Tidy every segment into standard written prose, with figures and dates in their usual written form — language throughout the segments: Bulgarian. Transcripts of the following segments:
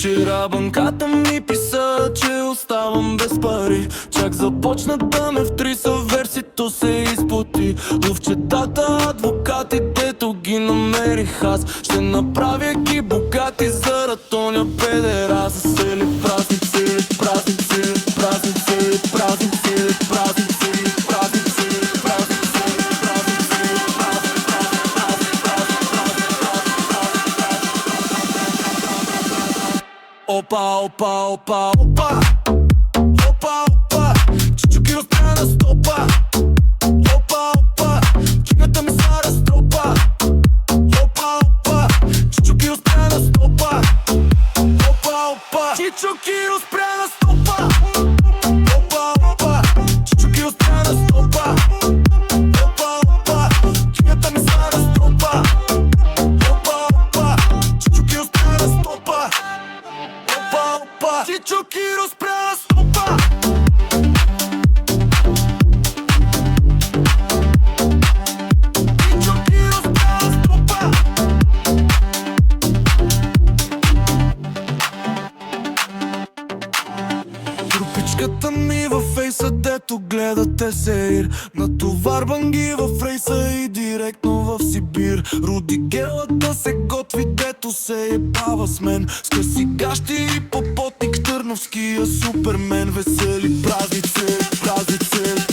Вчера банката ми писа, че оставам без пари. Чак започна да ме втриса, версито се изплати. Ловчетата, адвокати, дето ги намерих аз, ще направя ги богати заради тоня педера. Засели празници, празници, празници, празници, празници, празници. Опа, опа, опа, опа. Опа, опа. Чичуки разпря на стопа. Опа, опа. Кината ми са разтропа. Опа, опа. Чичуки разпря на стопа. Опа, опа. Чичуки разпря на стопа. Опа, опа. Чичуки разпря на стопа. Опа, опа. Кината ми са разтропа. Опа, опа. Чичуки разпря на стопа. Чичуки разпря на стопа. Чичуки разпря на стопа. Трупичката ми във фейса, дето гледате сеир. Натоварвам ги в рейса и директно в Сибир. Руди гелата се готви, дето се ебава с мен. С къси гащи и попотник, търновския супермен. Весели празници, празници,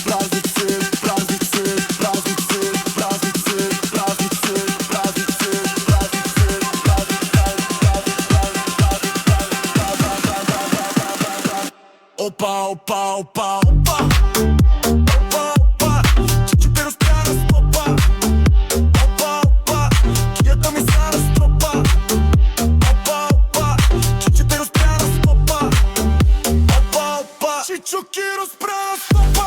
празници, празници, празници, празници, празници, празници, празници. Опа, опа, опа, опа. Опа, опа. Чичуки разпря на стопа. Опа, опа. Кината ми са разтропа. Опа, опа. Чичуки разпря на стопа. Опа, опа. Чичуки разпря на стопа.